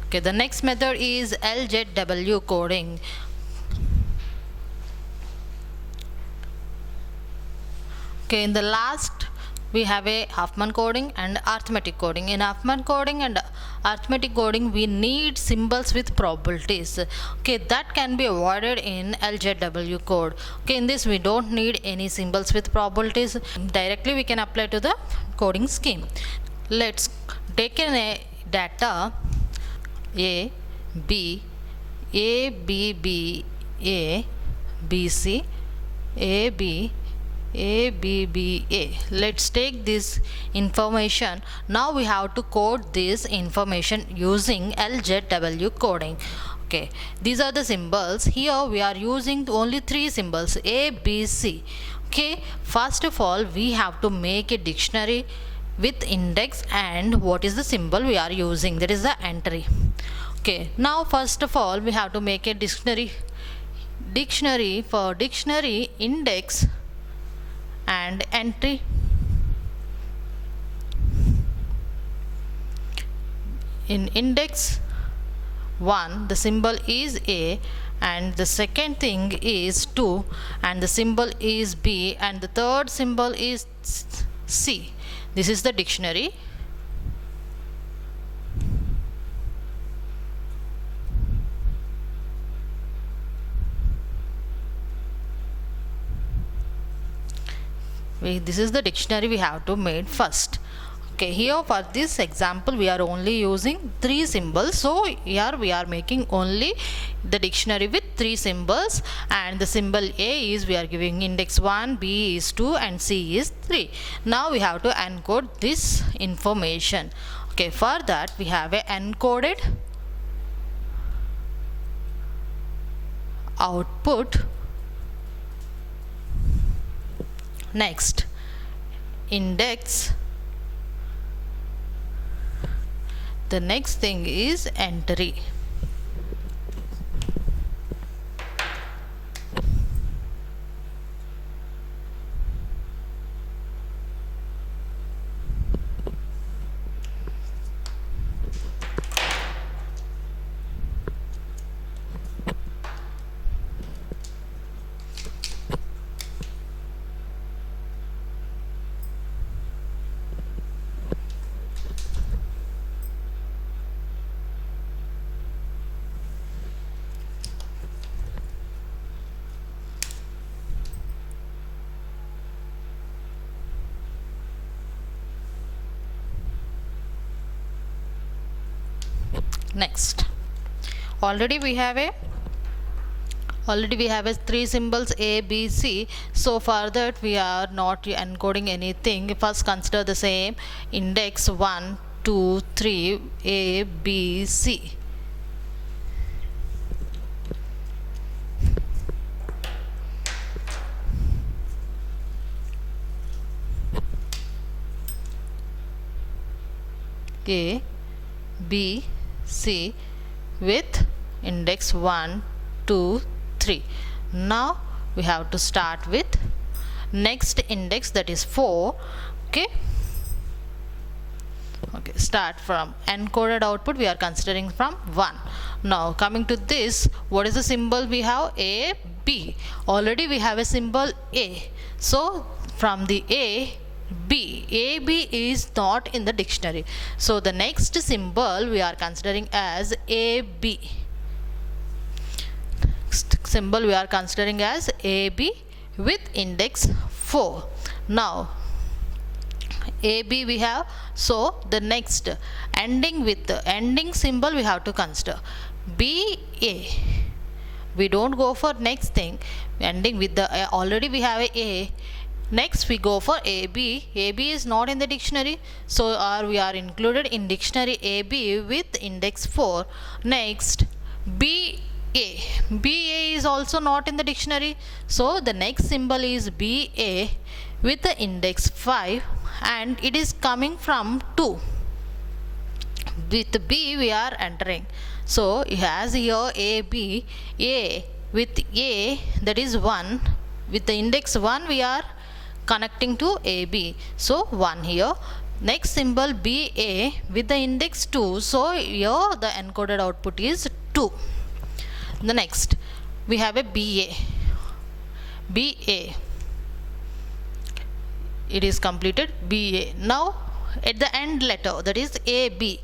Okay, the next method is LZW coding. Okay, in the last we have a Huffman coding and arithmetic coding. In Huffman coding and arithmetic coding, we need symbols with probabilities. Okay, that can be avoided in LZW code. Okay, in this we don't need any symbols with probabilities. Directly we can apply to the coding scheme. Let's take in a data A, B, A, B, B, A, B, C, A, B, A, B, B, A. Let's take this information. Now we have to code this information using LZW coding. Okay, these are the symbols. Here we are using only 3 symbols A, B, C. Okay, first of all we have to make a dictionary with index and what is the symbol we are using, that is the entry. Okay, now first of all we have to make a dictionary for dictionary index and entry. In index 1 the symbol is A and the second thing is 2 and the symbol is B and the third symbol is C. This is the dictionary. This is the dictionary we have to make first. Okay, here for this example we are only using 3 symbols, so here we are making only the dictionary with 3 symbols, and the symbol A is we are giving index 1, B is 2 and C is 3. Now we have to encode this information. Okay, for that we have a encoded output. Next, index. The next thing is entry. Next, already we have a 3 symbols A, B, C. So for that we are not encoding anything. First consider the same index 1, 2, 3 A, B, C. A, B, C with index 1, 2, 3. Now we have to start with next index, that is 4. Okay, start from encoded output we are considering from 1. Now coming to this, what is the symbol we have? A, B. Already we have a symbol A, so from the A, B is not in the dictionary, so the next symbol we are considering as AB. Next symbol we are considering as AB with index 4. Now AB we have, so the next ending with the ending symbol we have to consider BA. We don't go for next thing ending with the already we have a. Next we go for AB. AB is not in the dictionary, so we are included in dictionary AB with index 4. Next BA. BA is also not in the dictionary, so the next symbol is BA with the index 5 and it is coming from 2. With B we are entering, so it has here AB. A with A, that is 1, with the index 1 we are connecting to AB, so 1 here. Next symbol BA with the index 2. So here the encoded output is 2. The next we have a BA. BA. It is completed BA. Now at the end letter, that is AB.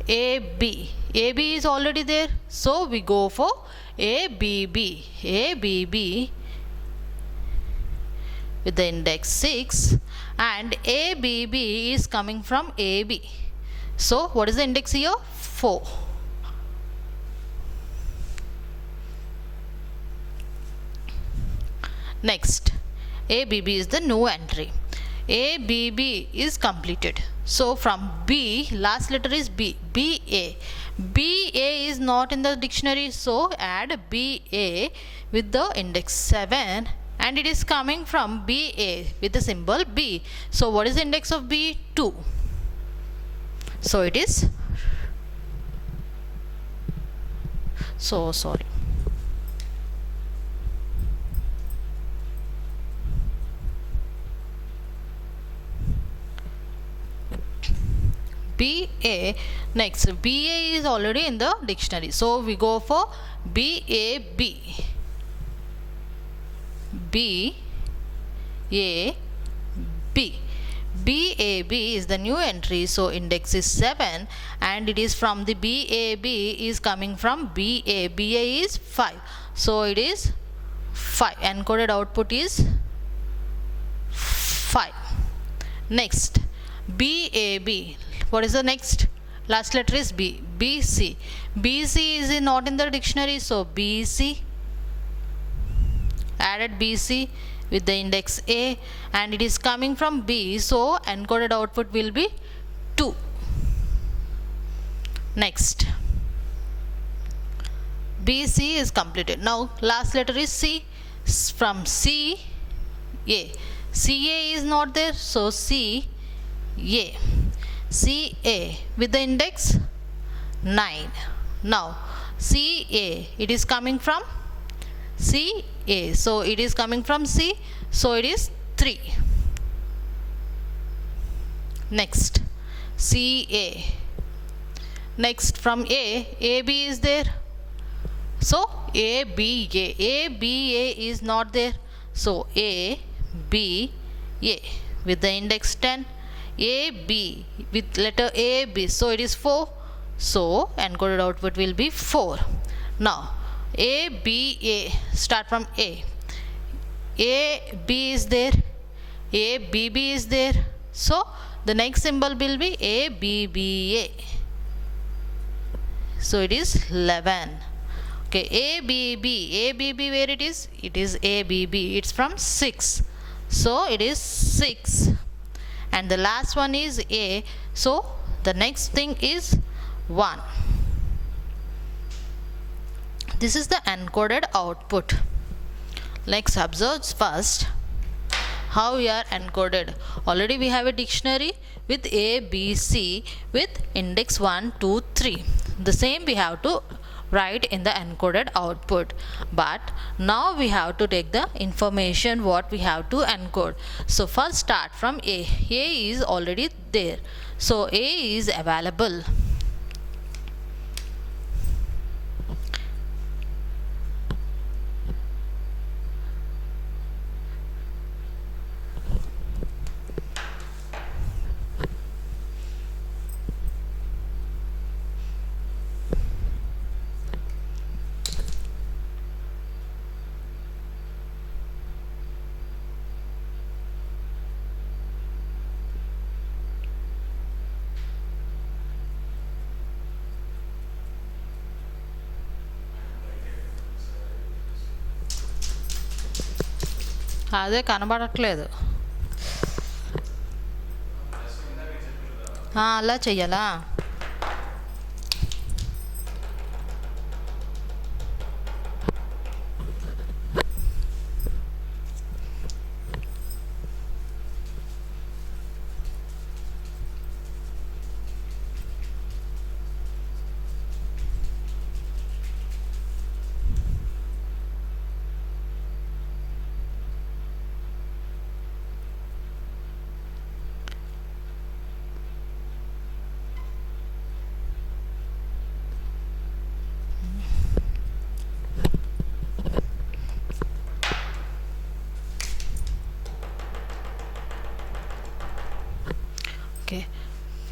AB. AB is already there. So we go for ABB. ABB with the index 6, and ABB is coming from AB. So what is the index here? 4. Next, ABB is the new entry. ABB is completed. So from B, last letter is B. BA. BA is not in the dictionary, so add BA with the index 7, and it is coming from BA with the symbol B. So what is the index of B? 2. So it is, so sorry. BA. Next, BA is already in the dictionary, so we go for BAB. BAB. BAB is the new entry, so index is 7, and it is from the BAB is coming from BA. BA is 5, so it is 5. Encoded output is 5. Next, BAB. What is the next? Last letter is B. BC. BC is not in the dictionary, so BC. Added BC with the index A, and it is coming from B, so encoded output will be 2. Next, BC is completed. Now last letter is C. From C, A. CA is not there, so C, A. CA with the index 9. Now CA, it is coming from CA, so it is coming from C, so it is 3. Next, CA. Next, from A, AB is there, so ABA. ABA is not there, so ABA with the index 10. AB with letter AB, so it is 4, so encoded output will be 4. Now ABA, start from A. AB is there, ABB is there, so the next symbol will be ABBA, so it is 11. Okay, ABB where it is? It is ABB, it's from 6, so it is 6. And the last one is A, so the next thing is 1. This is the encoded output. Let's observe first how we are encoded. Already we have a dictionary with A, B, C with index 1, 2, 3. The same we have to write in the encoded output, but now we have to take the information what we have to encode. So first start from A. A is already there, so A is available. అదే కనబడట్లేదు. అలా చెయ్యాలా?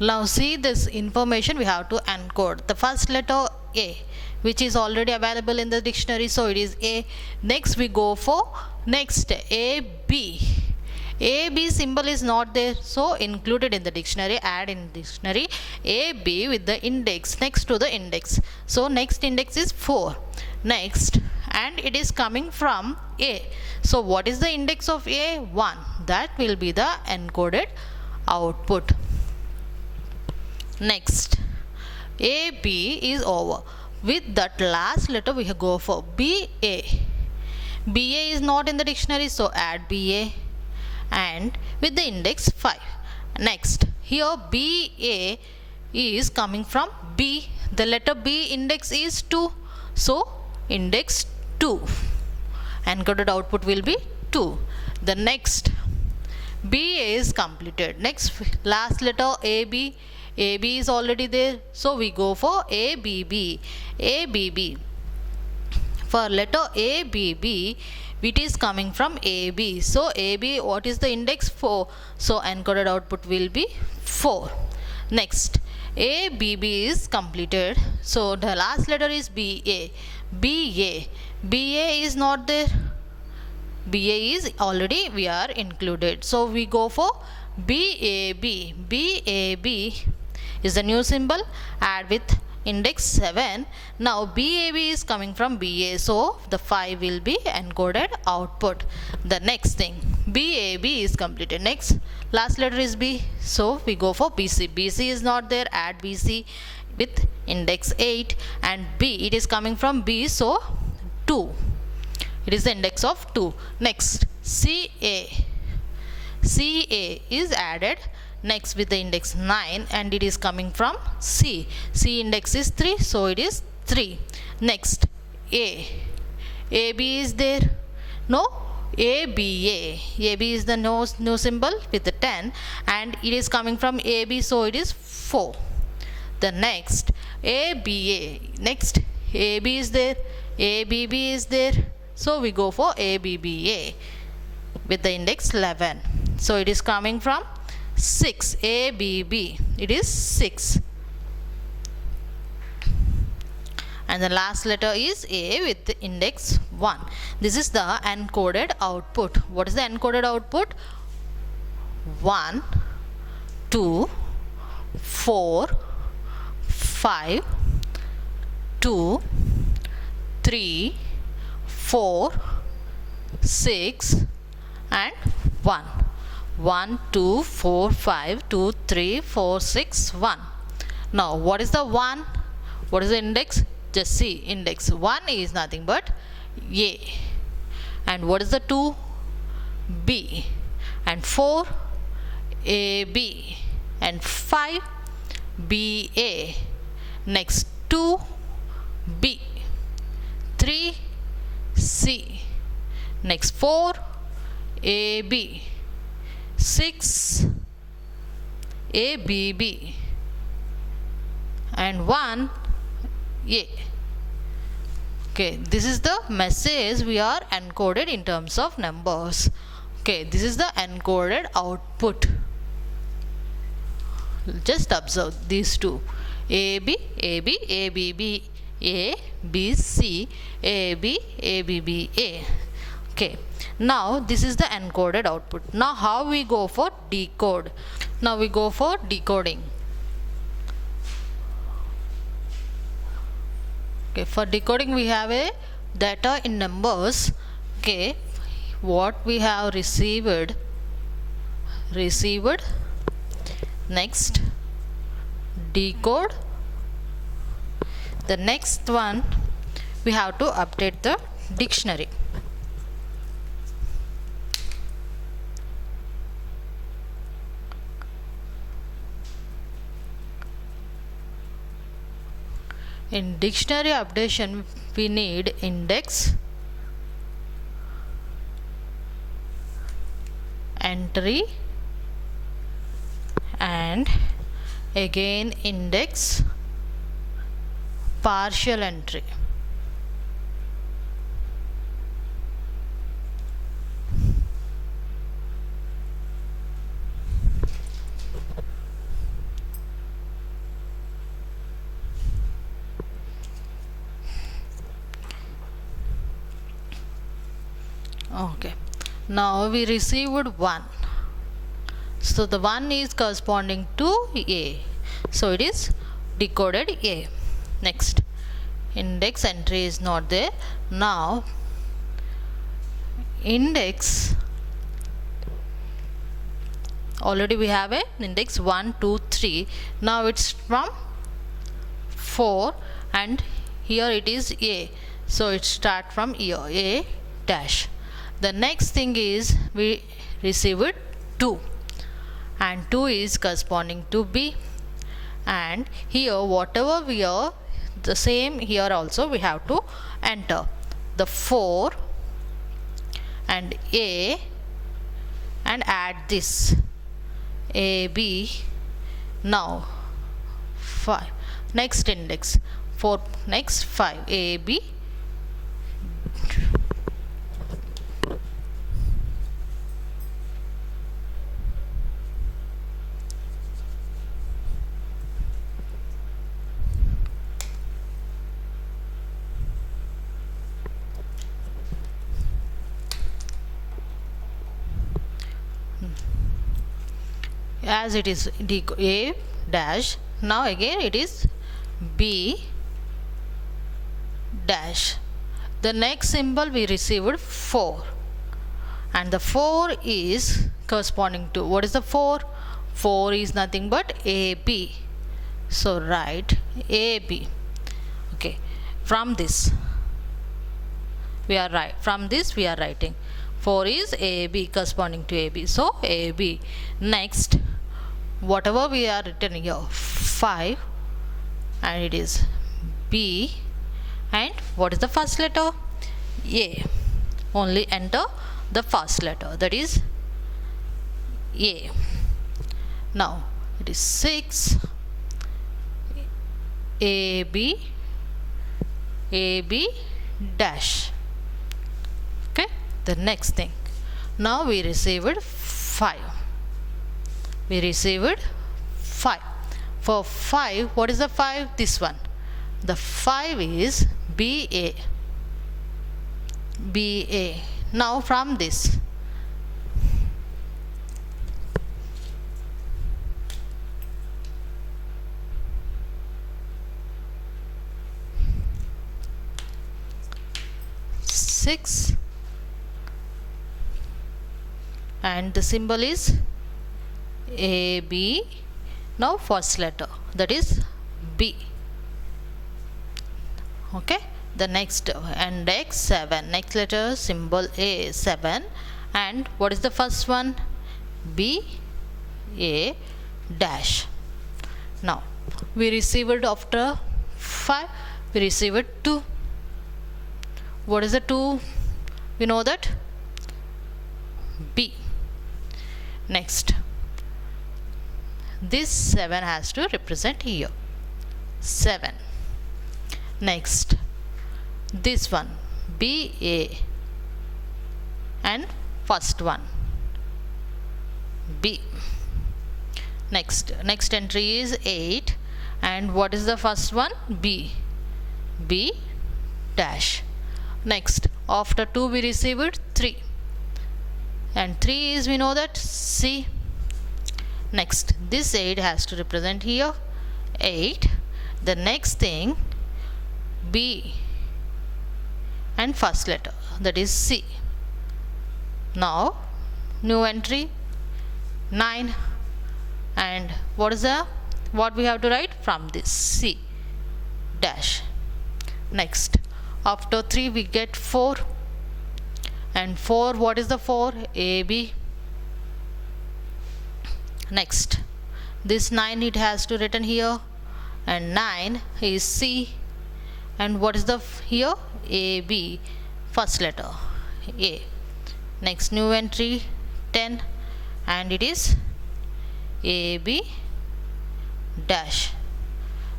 Now see this information we have to encode. The first letter A, which is already available in the dictionary, so it is A. Next we go for next AB. AB symbol is not there, so included in the dictionary, add in dictionary AB with the index next to the index. So next index is 4. Next, and it is coming from A. So what is the index of A? 1. That will be the encoded output. Next, AB is over. With that last letter we go for BA. BA is not in the dictionary, so add BA and with the index 5. Next, here BA is coming from B. The letter B index is 2, so index 2. Encoded output will be 2. The next BA is completed. Next, last letter AB. AB is already there, so we go for ABB. ABB. For letter ABB, it is coming from AB. So AB, what is the index? 4. So encoded output will be 4. Next, ABB is completed. So the last letter is BA. BA. BA is not there. BA is already we are included. So we go for BAB. BAB is the new symbol. Add with index 7. Now BAB is coming from BA, so the 5 will be encoded output. The next thing, BAB is completed. Next, last letter is B, so we go for BC. BC is not there, add BC with index 8, and B, it is coming from B, so 2. It is the index of 2. Next, CA. CA is added next with the index 9 and it is coming from C. C index is 3, so it is 3. Next, A. AB is there? No. ABA. AB is the no symbol with the 10 and it is coming from AB, so it is 4. The next, ABA. Next, AB is there? ABB is there? So we go for ABBA with the index 11. So it is coming from 6. ABB, it is 6. And the last letter is A with the index 1. This is the encoded output. What is the encoded output? 1, 2, 4, 5, 2, 3, 4, 6 and 1. 1, 2, 4, 5, 2, 3, 4, 6, 1. Now what is the 1? What is the index? Just see, index 1 is nothing but A. And what is the 2? B. And 4, AB. And 5, BA. Next, 2, B. 3, C. Next, 4, AB. 6, ABB. And 1, A. Okay, this is the message we are encoded in terms of numbers. Okay, this is the encoded output. Just observe these two. AB, AB, ABB, A, B, C, AB, ABB, A. Okay, now this is the encoded output. Now how we go for decode? Now we go for decoding. Okay, for decoding we have a data in numbers. Okay, what we have received. Next, decode. The next one we have to update the dictionary. In dictionary updation we need index, entry, and again index, partial entry. Okay, now we received 1, so the 1 is corresponding to A, so it is decoded A. Next, index entry is not there. Now index, already we have a index 1 2 3. Now it's from 4 and here it is A, so it start from here, A dash. The next thing is we received 2 and 2 is corresponding to B, and here whatever we are, the same here also we have to enter the 4 and A and add this AB. Now 5, next index 4, next 5, AB. As it is A dash, now again it is B dash. The next symbol we received 4 and the 4 is corresponding to, what is the 4? 4 is nothing but AB, so write AB. Okay, from this we are writing 4 is AB, corresponding to AB, so AB. Next, whatever we are written here 5 and it is B, and what is the first letter? A. Only enter the first letter, that is A. Now it is 6 AB AB dash. Okay, the next thing, now we received 5. We received 5. For 5, what is the 5? This one. The 5 is BA. BA. Now from this, six, and the symbol is AB. Now first letter, that is B. Okay, the next index 7, next letter symbol A, 7, and what is the first one? B A dash. Now we received after 5, we received 2. What is the 2? We know that B. Next, this 7 has to represent here, 7. Next, this one BA and first one B. Next entry is 8 and what is the first one? B dash. Next, after 2 we received 3 and 3 is, we know that, C. Next, this 8 has to represent here, 8. The next thing, B and first letter, that is C. Now new entry 9, and what we have to write? From this, C dash. Next, after 3 we get 4, and 4, what is the 4? AB. Next, this 9 it has to written here, and 9 is C, and what is the here? AB, first letter A. Next, new entry 10 and it is AB dash.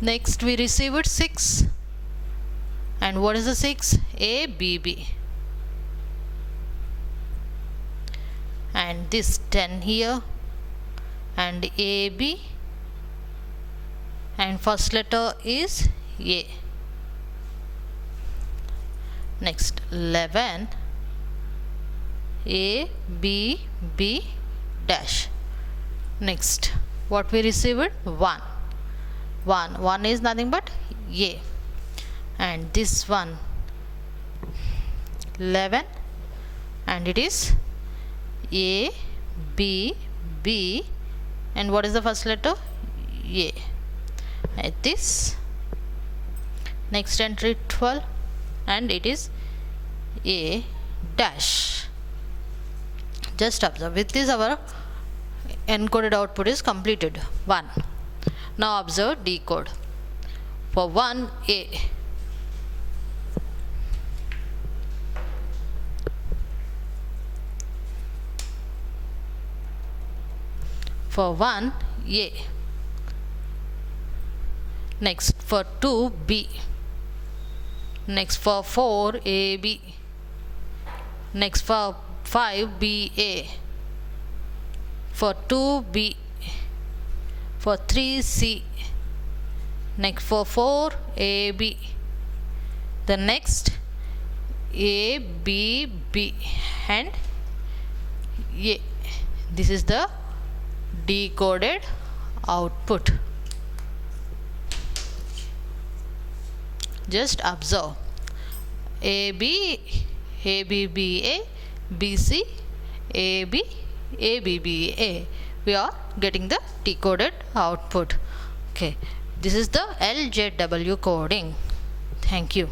Next, we received 6 and what is the 6? ABB, and this 10 here and AB, and first letter is A. Next, 11 A B B dash. Next, what we received? 1 is nothing but A, and this one 11, and it is A B B, and what is the first letter? A. At this next entry 12, and it is A dash. Just observe, with this our encoded output is completed. 1. Now observe decode. For 1A, for 1A. Next for 2B. Next for 4AB. Next for 5BA. For 2B. For 3C. Next for 4AB. The next ABB and A. This is the decoded output. Just observe, AB, ABBA, BC, AB, ABBA. We are getting the decoded output. Okay, this is the LZW coding. Thank you.